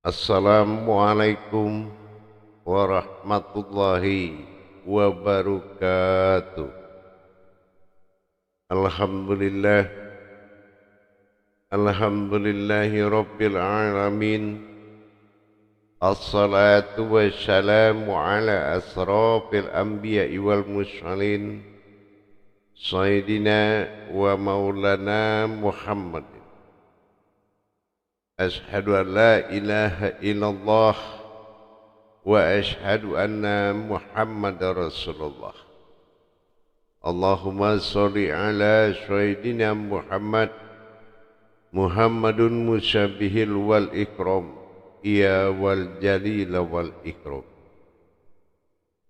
Assalamualaikum warahmatullahi wabarakatuh. Alhamdulillah, alhamdulillahi rabbil alamin. Assalatu wassalamu ala asrafil anbiya'i wal mursalin, Sayyidina wa maulana Muhammad. Ashhadu an la ilaha illallah wa ashhadu anna Muhammadar Rasulullah. Allahumma sholli ala Sayyidina Muhammadun musyabihil wal ikram, ya wal jalil wal ikram,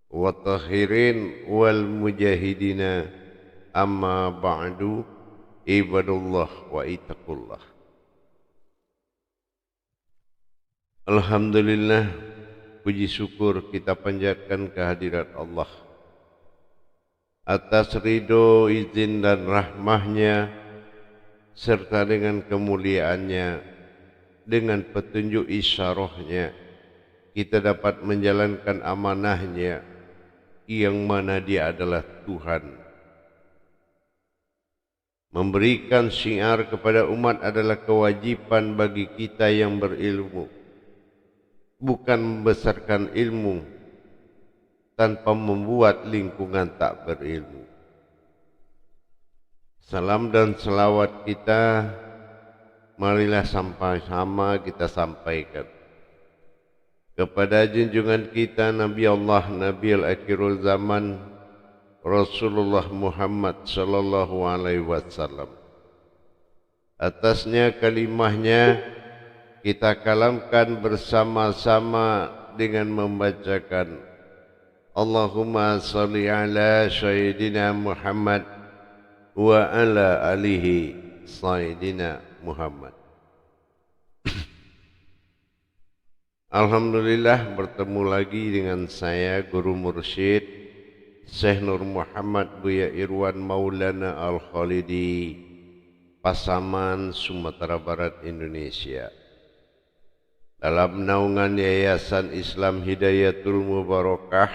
wa tahirin wal mujahidina, amma ba'du, ibadullah wa ittaqullah. Alhamdulillah, puji syukur kita panjatkan kehadirat Allah atas ridho, izin dan rahmahnya, serta dengan kemuliaannya, dengan petunjuk isyarahnya, kita dapat menjalankan amanahnya, yang mana Dia adalah Tuhan. Memberikan syiar kepada umat adalah kewajiban bagi kita yang berilmu, bukan membesarkan ilmu tanpa membuat lingkungan tak berilmu. Salam dan selawat kita marilah sama-sama kita sampaikan kepada junjungan kita Nabi Allah, Nabi al-Akhirul Zaman, Rasulullah Muhammad sallallahu alaihi wasallam. Atasnya kalimahnya kita kalamkan bersama-sama dengan membacakan Allahumma sholli ala Sayyidina Muhammad wa ala alihi Sayyidina Muhammad. Alhamdulillah, bertemu lagi dengan saya Guru Mursyid Syekh Nur Muhammad Buya Irwan Maulana Al-Khalidi, Pasaman, Sumatera Barat, Indonesia, dalam naungan Yayasan Islam Hidayatul Mubarakah,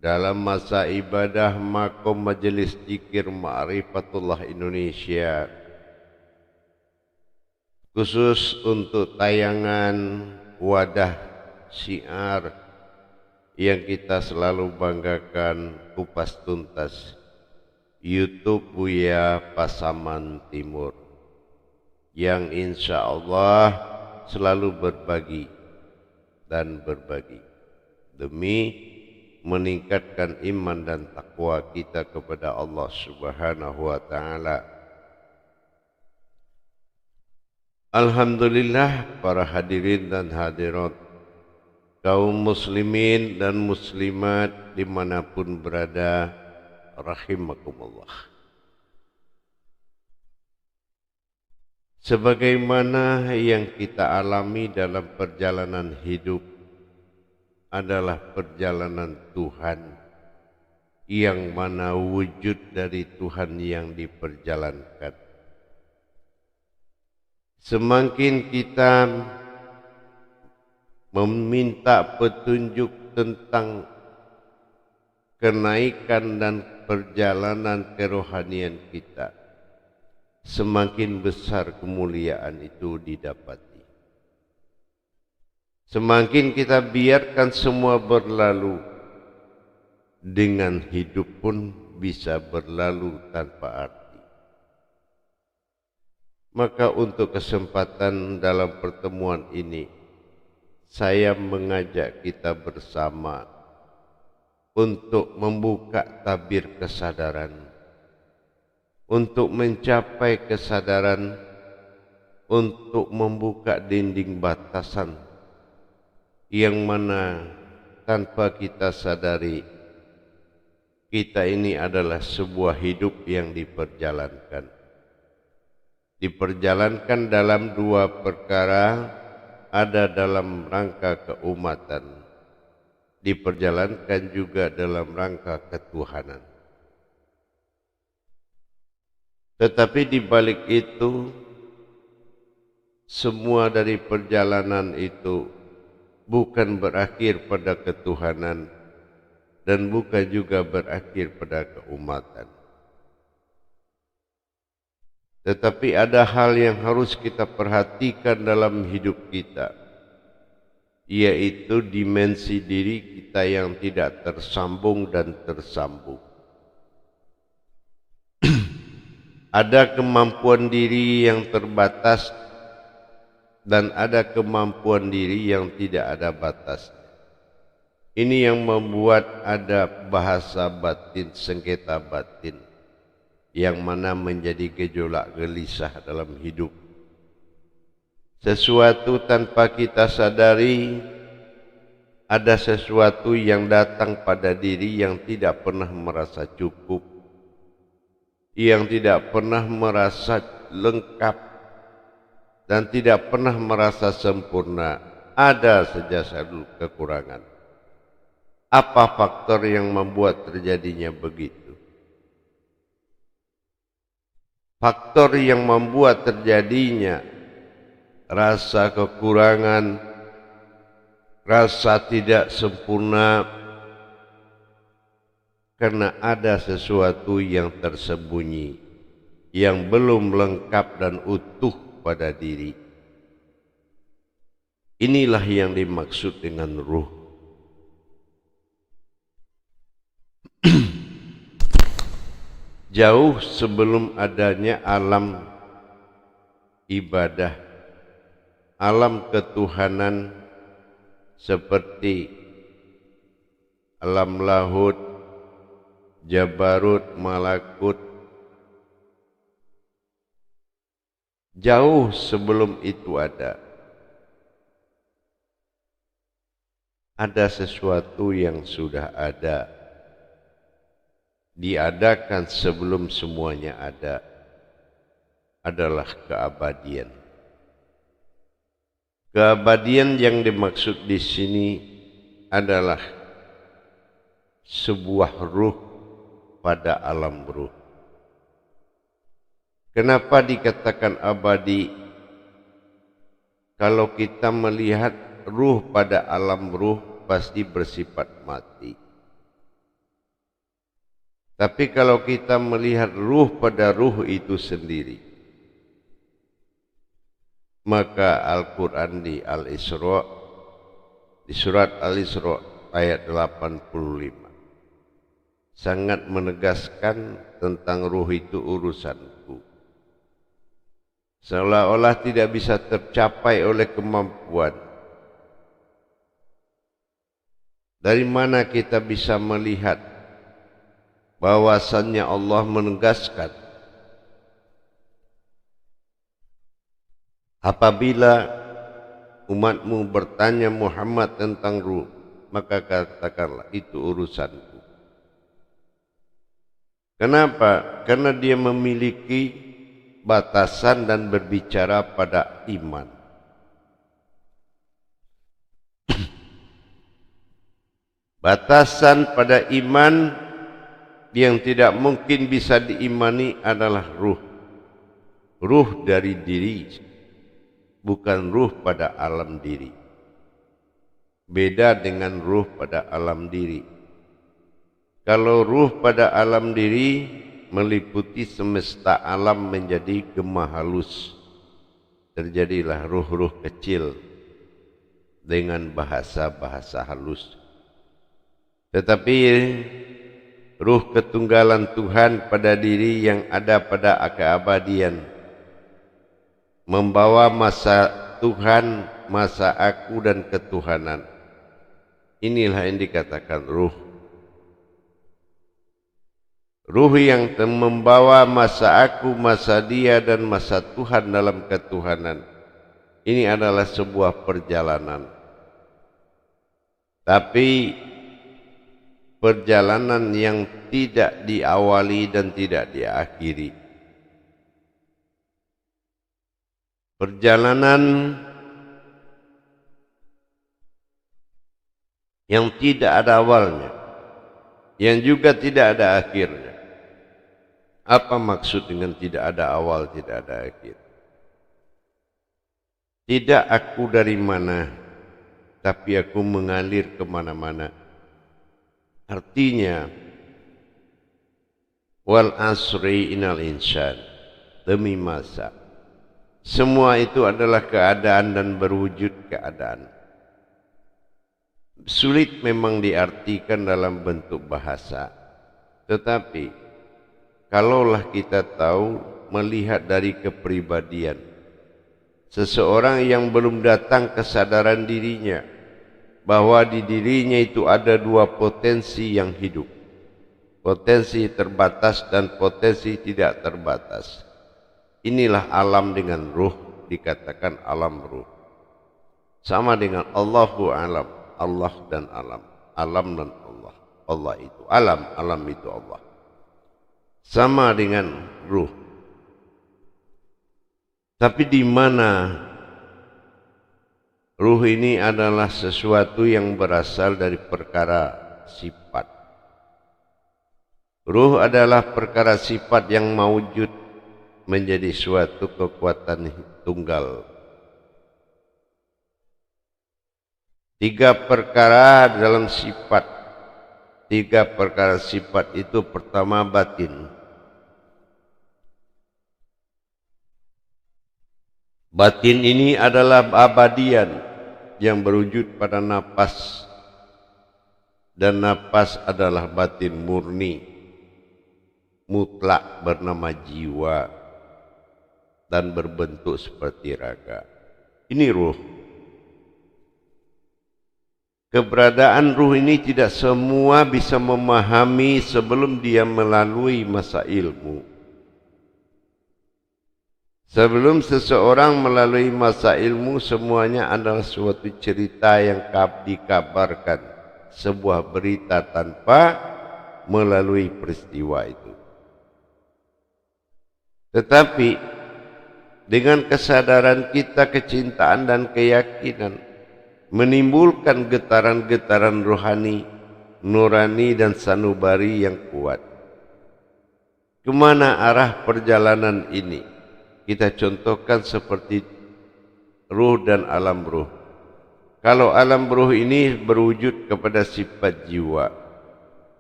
dalam masa ibadah Makom Majelis Zikir Ma'rifatullah Indonesia, khusus untuk tayangan wadah syiar yang kita selalu banggakan, kupas tuntas, YouTube Buya Pasaman Timur, yang insya Allah selalu berbagi dan berbagi demi meningkatkan iman dan takwa kita kepada Allah Subhanahu wa ta'ala. Alhamdulillah, para hadirin dan hadirat, kaum muslimin dan muslimat dimanapun berada, rahimakumullah. Sebagaimana yang kita alami dalam perjalanan hidup adalah perjalanan Tuhan, yang mana wujud dari Tuhan yang diperjalankan. Semakin kita meminta petunjuk tentang kenaikan dan perjalanan kerohanian kita, semakin besar kemuliaan itu didapati. Semakin kita biarkan semua berlalu, dengan hidup pun bisa berlalu tanpa arti. Maka untuk kesempatan dalam pertemuan ini, saya mengajak kita bersama untuk membuka tabir kesadaran, untuk mencapai kesadaran, untuk membuka dinding batasan yang mana tanpa kita sadari, kita ini adalah sebuah hidup yang diperjalankan. Diperjalankan dalam dua perkara, ada dalam rangka keumatan, diperjalankan juga dalam rangka ketuhanan. Tetapi di balik itu, semua dari perjalanan itu bukan berakhir pada ketuhanan dan bukan juga berakhir pada keumatan. Tetapi ada hal yang harus kita perhatikan dalam hidup kita, yaitu dimensi diri kita yang tidak tersambung dan tersambung. Ada kemampuan diri yang terbatas dan ada kemampuan diri yang tidak ada batas. Ini yang membuat ada bahasa batin, sengketa batin, yang mana menjadi gejolak gelisah dalam hidup. Sesuatu tanpa kita sadari, ada sesuatu yang datang pada diri yang tidak pernah merasa cukup, yang tidak pernah merasa lengkap, dan tidak pernah merasa sempurna. Ada saja satu kekurangan. Apa faktor yang membuat terjadinya begitu? Faktor yang membuat terjadinya rasa kekurangan, rasa tidak sempurna, karena ada sesuatu yang tersembunyi, yang belum lengkap dan utuh pada diri. Inilah yang dimaksud dengan ruh. Jauh sebelum adanya alam ibadah, alam ketuhanan seperti alam lahut, jabarut, malakut, jauh sebelum itu ada sesuatu yang sudah ada, diadakan sebelum semuanya ada, adalah keabadian. Keabadian yang dimaksud di sini adalah sebuah ruh pada alam ruh. Kenapa dikatakan abadi? Kalau kita melihat ruh pada alam ruh pasti bersifat mati. Tapi kalau kita melihat ruh pada ruh itu sendiri, maka Al-Quran di Al-Isra, di surat Al-Isra ayat 85, sangat menegaskan tentang ruh itu urusanku. Seolah-olah tidak bisa tercapai oleh kemampuan. Dari mana kita bisa melihat bahwasannya Allah menegaskan apabila umatmu bertanya Muhammad tentang ruh, maka katakanlah itu urusanku. Kenapa? Karena dia memiliki batasan dan berbicara pada iman. Batasan pada iman yang tidak mungkin bisa diimani adalah ruh. Ruh dari diri, bukan ruh pada alam diri. Beda dengan ruh pada alam diri. Kalau ruh pada alam diri meliputi semesta alam menjadi gema halus, terjadilah ruh-ruh kecil dengan bahasa-bahasa halus. Tetapi ruh ketunggalan Tuhan pada diri yang ada pada keabadian membawa masa Tuhan, masa aku dan ketuhanan. Inilah yang dikatakan ruh. Ruh yang membawa masa aku, masa dia dan masa Tuhan dalam ketuhanan. Ini adalah sebuah perjalanan. Tapi perjalanan yang tidak diawali dan tidak diakhiri. Perjalanan yang tidak ada awalnya, yang juga tidak ada akhirnya. Apa maksud dengan tidak ada awal, tidak ada akhir? Tidak aku dari mana, tapi aku mengalir kemana-mana. Artinya, wal asri inal insan, demi masa. Semua itu adalah keadaan dan berwujud keadaan. Sulit memang diartikan dalam bentuk bahasa, tetapi kalaulah kita tahu melihat dari kepribadian seseorang yang belum datang kesadaran dirinya bahwa di dirinya itu ada dua potensi yang hidup, potensi terbatas dan potensi tidak terbatas. Inilah alam dengan ruh, dikatakan alam ruh. Sama dengan Allahu alam, Allah dan alam, alam dan Allah. Allah itu alam, alam itu Allah. Sama dengan ruh. Tapi di mana ruh ini adalah sesuatu yang berasal dari perkara sifat. Ruh adalah perkara sifat yang maujud menjadi suatu kekuatan tunggal. Tiga perkara dalam sifat. Tiga perkara sifat itu pertama batin. Batin ini adalah abadian yang berwujud pada napas. Dan napas adalah batin murni, mutlak bernama jiwa dan berbentuk seperti raga. Ini ruh. Keberadaan ruh ini tidak semua bisa memahami sebelum dia melalui masa ilmu. Sebelum seseorang melalui masa ilmu, semuanya adalah suatu cerita yang dikabarkan, sebuah berita tanpa melalui peristiwa itu. Tetapi dengan kesadaran kita, kecintaan dan keyakinan menimbulkan getaran-getaran rohani, nurani dan sanubari yang kuat. Kemana arah perjalanan ini? Kita contohkan seperti ruh dan alam ruh. Kalau alam ruh ini berwujud kepada sifat jiwa,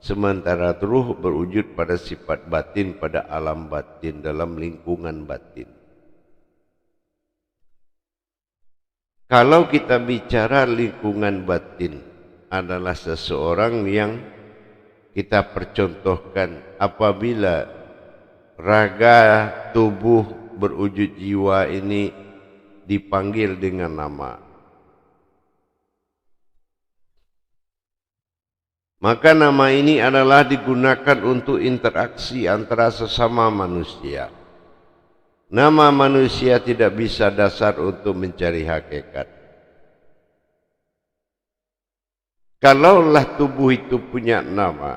sementara ruh berwujud pada sifat batin, pada alam batin, dalam lingkungan batin. Kalau kita bicara lingkungan batin adalah seseorang yang kita percontohkan apabila raga tubuh berwujud jiwa ini dipanggil dengan nama. Maka nama ini adalah digunakan untuk interaksi antara sesama manusia. Nama manusia tidak bisa dasar untuk mencari hakikat. Kalaulah tubuh itu punya nama,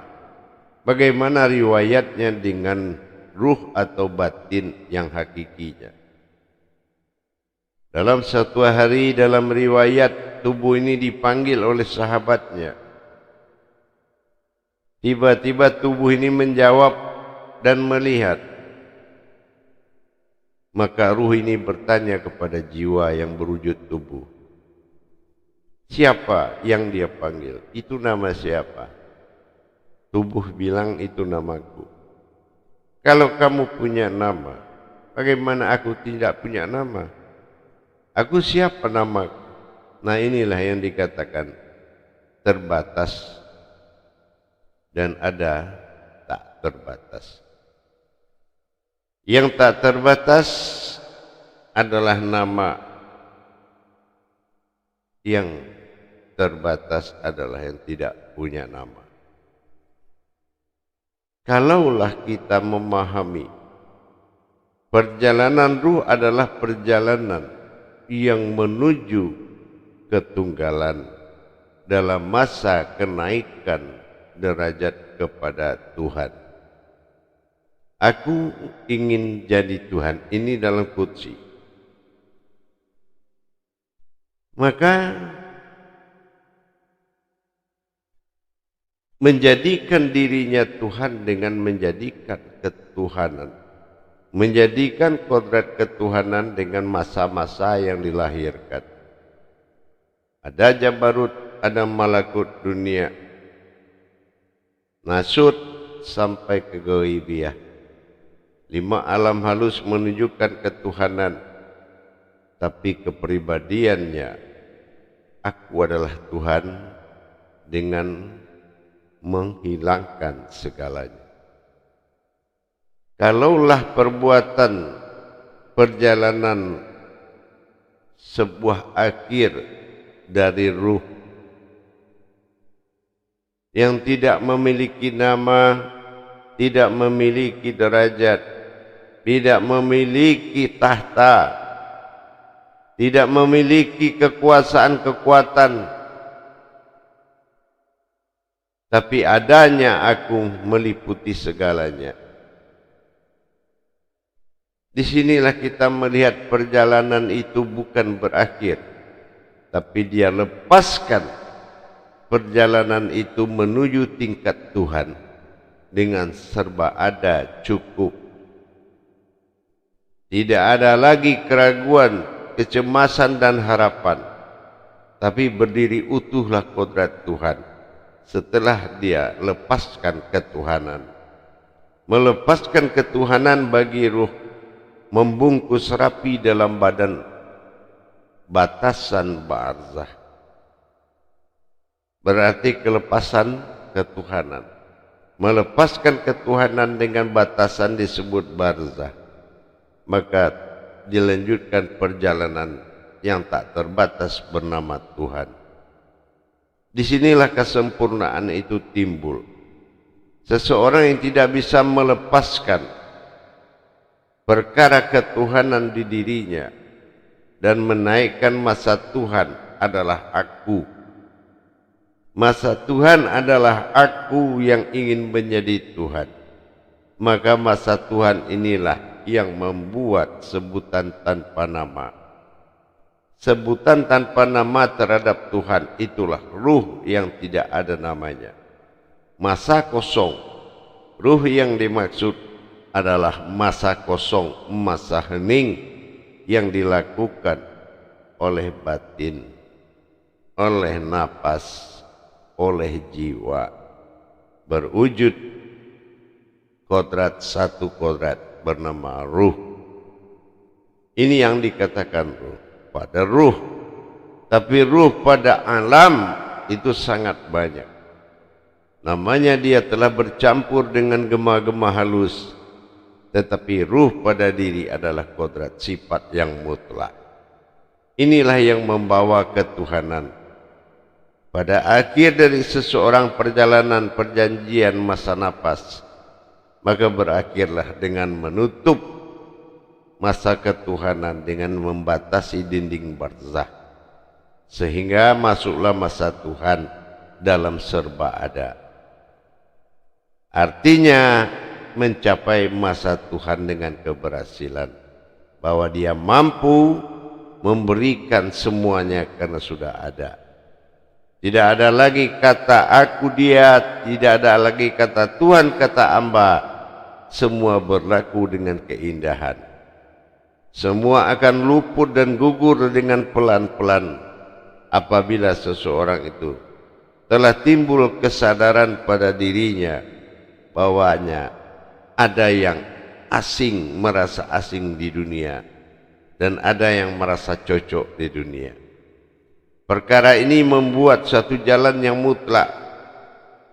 bagaimana riwayatnya dengan ruh atau batin yang hakikinya? Dalam satu hari dalam riwayat tubuh ini dipanggil oleh sahabatnya. Tiba-tiba tubuh ini menjawab dan melihat. Maka ruh ini bertanya kepada jiwa yang berwujud tubuh. Siapa yang dia panggil? Itu nama siapa? Tubuh bilang itu namaku. Kalau kamu punya nama, bagaimana aku tidak punya nama? Aku siapa namaku? Nah inilah yang dikatakan terbatas dan ada tak terbatas. Yang tak terbatas adalah nama, yang terbatas adalah yang tidak punya nama. Kalaulah kita memahami perjalanan ruh adalah perjalanan yang menuju ketunggalan dalam masa kenaikan derajat kepada Tuhan. Aku ingin jadi Tuhan, ini dalam qudsi. Maka menjadikan dirinya Tuhan dengan menjadikan ketuhanan, menjadikan kodrat ketuhanan dengan masa-masa yang dilahirkan. Ada Jabarut, ada Malakut dunia, Nasut sampai ke Ghaibiyah. 5 alam halus menunjukkan ketuhanan, tapi kepribadiannya, aku adalah Tuhan dengan menghilangkan segalanya. Kalaulah perbuatan perjalanan sebuah akhir dari ruh yang tidak memiliki nama, tidak memiliki derajat, tidak memiliki tahta, tidak memiliki kekuasaan-kekuatan, tapi adanya aku meliputi segalanya. Disinilah kita melihat perjalanan itu bukan berakhir, tapi dia lepaskan perjalanan itu menuju tingkat Tuhan dengan serba ada, cukup. Tidak ada lagi keraguan, kecemasan dan harapan, tapi berdiri utuhlah kodrat Tuhan setelah dia lepaskan ketuhanan. Melepaskan ketuhanan bagi ruh membungkus rapi dalam badan batasan barzah. Berarti kelepasan ketuhanan. Melepaskan ketuhanan dengan batasan disebut barzah. Maka dilanjutkan perjalanan yang tak terbatas bernama Tuhan. Disinilah kesempurnaan itu timbul. Seseorang yang tidak bisa melepaskan perkara ketuhanan di dirinya dan menaikkan masa Tuhan adalah aku. Masa Tuhan adalah aku yang ingin menjadi Tuhan. Maka masa Tuhan inilah yang membuat sebutan tanpa nama. Sebutan tanpa nama terhadap Tuhan itulah ruh yang tidak ada namanya. Masa kosong. Ruh yang dimaksud adalah masa kosong, masa hening yang dilakukan oleh batin, oleh napas, oleh jiwa. Berwujud kodrat, satu kodrat bernama ruh. Ini yang dikatakan ruh pada ruh. Tapi ruh pada alam itu sangat banyak. Namanya dia telah bercampur dengan gema-gema halus. Tetapi ruh pada diri adalah kodrat sifat yang mutlak. Inilah yang membawa ketuhanan. Pada akhir dari seseorang perjalanan perjanjian masa napas, maka berakhirlah dengan menutup masa ketuhanan dengan membatasi dinding barzah. Sehingga masuklah masa Tuhan dalam serba ada. Artinya mencapai masa Tuhan dengan keberhasilan, bahwa dia mampu memberikan semuanya karena sudah ada. Tidak ada lagi kata aku dia, tidak ada lagi kata Tuhan kata hamba. Semua berlaku dengan keindahan. Semua akan luput dan gugur dengan pelan-pelan apabila seseorang itu telah timbul kesadaran pada dirinya bahwanya ada yang asing, merasa asing di dunia, dan ada yang merasa cocok di dunia. Perkara ini membuat satu jalan yang mutlak.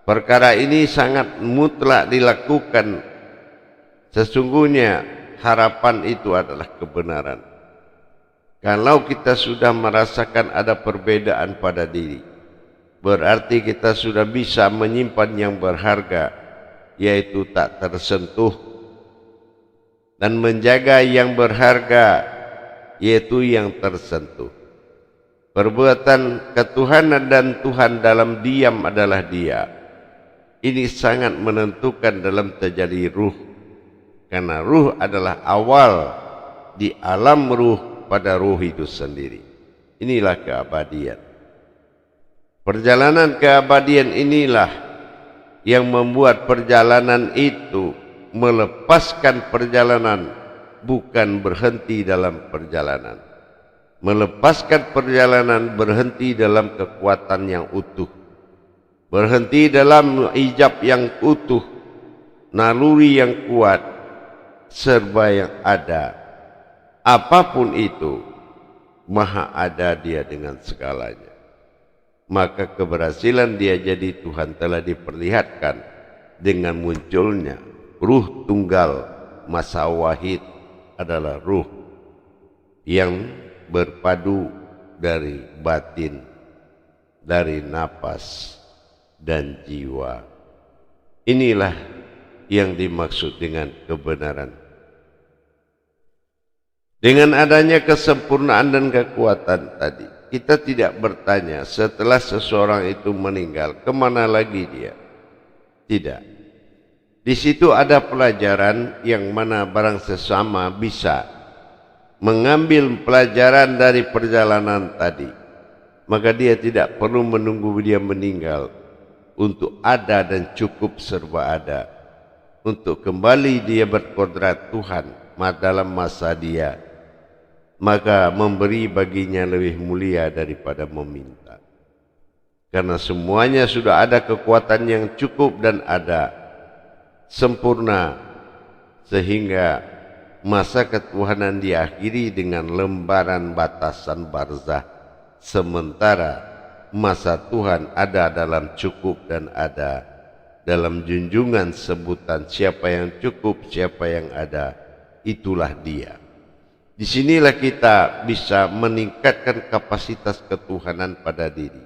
Perkara ini sangat mutlak dilakukan. Sesungguhnya harapan itu adalah kebenaran. Kalau kita sudah merasakan ada perbedaan pada diri, berarti kita sudah bisa menyimpan yang berharga, yaitu tak tersentuh, dan menjaga yang berharga, yaitu yang tersentuh. Perbuatan ketuhanan dan Tuhan dalam diam adalah dia. Ini sangat menentukan dalam terjadi ruh, karena ruh adalah awal di alam ruh pada ruh itu sendiri. Inilah keabadian. Perjalanan keabadian inilah yang membuat perjalanan itu melepaskan perjalanan bukan berhenti dalam perjalanan. Melepaskan perjalanan berhenti dalam kekuatan yang utuh, berhenti dalam ijab yang utuh, naluri yang kuat, serba yang ada. Apapun itu, maha ada dia dengan segalanya. Maka keberhasilan dia jadi Tuhan telah diperlihatkan dengan munculnya ruh tunggal. Masa wahid adalah ruh yang berpadu dari batin, dari napas dan jiwa. Inilah yang dimaksud dengan kebenaran. Dengan adanya kesempurnaan dan kekuatan tadi, kita tidak bertanya setelah seseorang itu meninggal, kemana lagi dia? Tidak. Di situ ada pelajaran yang mana barang sesama bisa mengambil pelajaran dari perjalanan tadi. Maka dia tidak perlu menunggu dia meninggal untuk ada dan cukup serba ada. Untuk kembali dia berkodrat Tuhan dalam masa dia, maka memberi baginya lebih mulia daripada meminta. Karena semuanya sudah ada kekuatan yang cukup dan ada sempurna, sehingga masa ketuhanan diakhiri dengan lembaran batasan barzah. Sementara masa Tuhan ada dalam cukup dan ada dalam junjungan sebutan siapa yang cukup, siapa yang ada, itulah dia. Disinilah kita bisa meningkatkan kapasitas ketuhanan pada diri.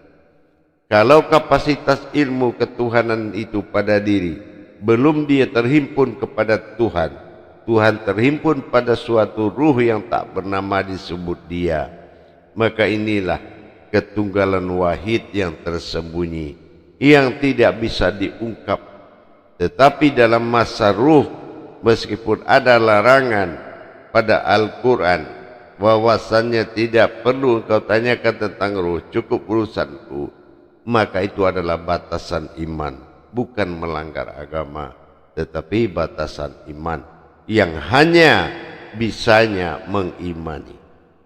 Kalau kapasitas ilmu ketuhanan itu pada diri belum dia terhimpun kepada Tuhan, Tuhan terhimpun pada suatu ruh yang tak bernama disebut dia, maka inilah ketunggalan wahid yang tersembunyi, yang tidak bisa diungkap. Tetapi dalam masa ruh, meskipun ada larangan pada Al-Quran bahwasannya tidak perlu engkau tanyakan tentang ruh, cukup urusanku, maka itu adalah batasan iman, bukan melanggar agama, tetapi batasan iman yang hanya bisanya mengimani,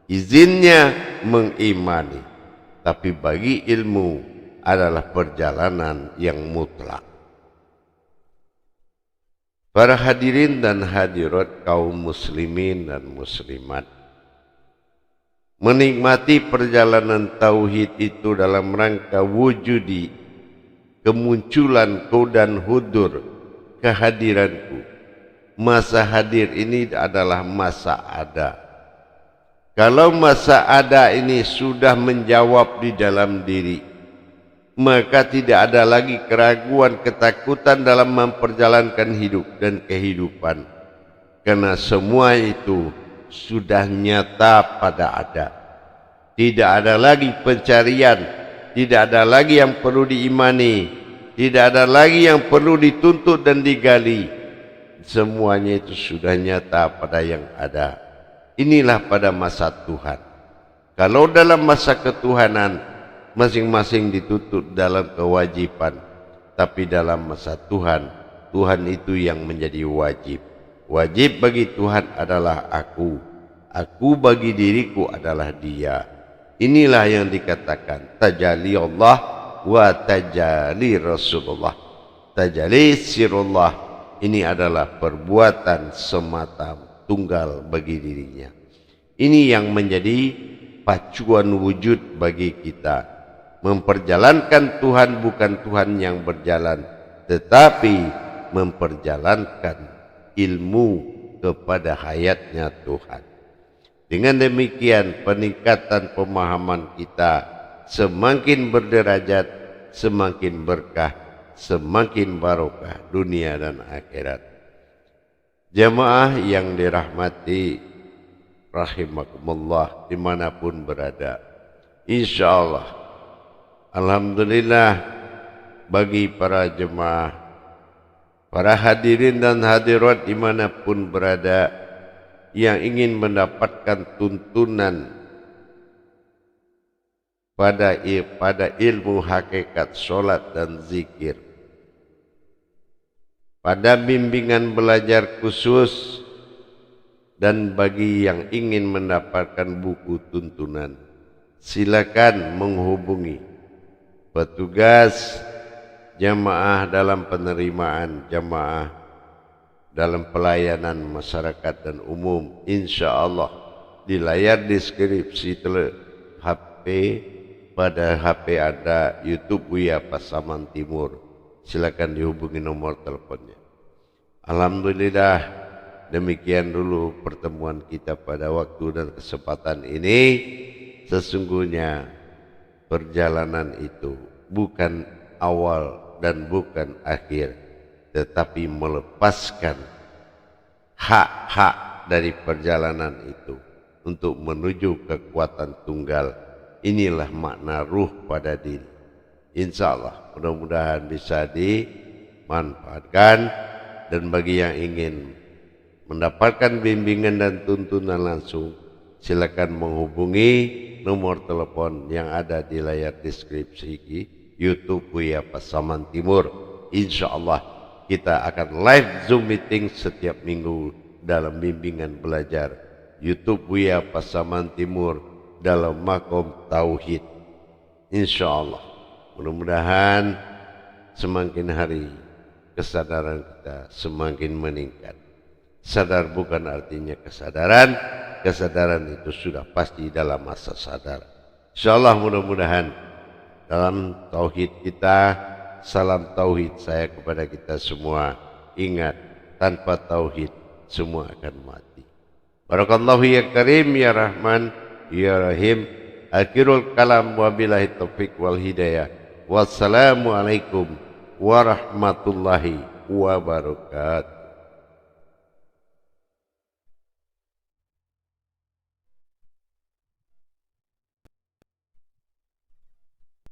izinnya mengimani. Tapi bagi ilmu adalah perjalanan yang mutlak. Para hadirin dan hadirat kaum muslimin dan muslimat, menikmati perjalanan tauhid itu dalam rangka wujudi kemunculanku dan hudur kehadiranku. Masa hadir ini adalah masa ada. Kalau masa ada ini sudah menjawab di dalam diri, maka tidak ada lagi keraguan, ketakutan dalam memperjalankan hidup dan kehidupan. Karena semua itu sudah nyata pada ada. Tidak ada lagi pencarian, tidak ada lagi yang perlu diimani, tidak ada lagi yang perlu dituntut dan digali. Semuanya itu sudah nyata pada yang ada. Inilah pada masa Tuhan. Kalau dalam masa ketuhanan, masing-masing dituntut dalam kewajiban, tapi dalam masa Tuhan, Tuhan itu yang menjadi wajib. Wajib bagi Tuhan adalah aku bagi diriku adalah dia. Inilah yang dikatakan tajalli Allah wa tajalli Rasulullah. Tajalli sirullah, ini adalah perbuatan semata tunggal bagi dirinya. Ini yang menjadi pacuan wujud bagi kita. Memperjalankan Tuhan bukan Tuhan yang berjalan, tetapi memperjalankan ilmu kepada hayatnya Tuhan. Dengan demikian peningkatan pemahaman kita semakin berderajat, semakin berkah, semakin barokah dunia dan akhirat. Jamaah yang dirahmati rahimakumullah dimanapun berada, insyaallah, alhamdulillah bagi para jemaah, para hadirin dan hadirat dimanapun berada yang ingin mendapatkan tuntunan pada ilmu hakikat solat dan zikir, pada bimbingan belajar khusus Dan bagi yang ingin mendapatkan buku tuntunan, silakan menghubungi petugas jamaah dalam penerimaan jamaah dalam pelayanan masyarakat dan umum. Insya Allah di layar deskripsi HP, pada HP ada YouTube Buya Pasaman Timur. Silakan dihubungi nomor teleponnya. Alhamdulillah, demikian dulu pertemuan kita pada waktu dan kesempatan ini. Sesungguhnya perjalanan itu bukan awal dan bukan akhir, tetapi melepaskan hak-hak dari perjalanan itu untuk menuju kekuatan tunggal. Inilah makna ruh pada diri. Insya Allah mudah-mudahan bisa dimanfaatkan. Dan bagi yang ingin mendapatkan bimbingan dan tuntunan langsung, silakan menghubungi nomor telepon yang ada di layar deskripsi YouTube Buya Pasaman Timur. Insya Allah kita akan live Zoom meeting setiap minggu dalam bimbingan belajar YouTube Buya Pasaman Timur dalam makom tauhid. Insya Allah mudah-mudahan semakin hari kesadaran kita semakin meningkat. Sadar bukan artinya kesadaran, kesadaran itu sudah pasti dalam masa sadar. Insyaallah mudah-mudahan dalam tauhid kita, salam tauhid saya kepada kita semua. Ingat, tanpa tauhid semua akan mati. Barakallahu ya karim ya rahman ya rahim. Akhirul kalam wabillahi taufiq wal hidayah. Wassalamualaikum warahmatullahi wabarakatuh.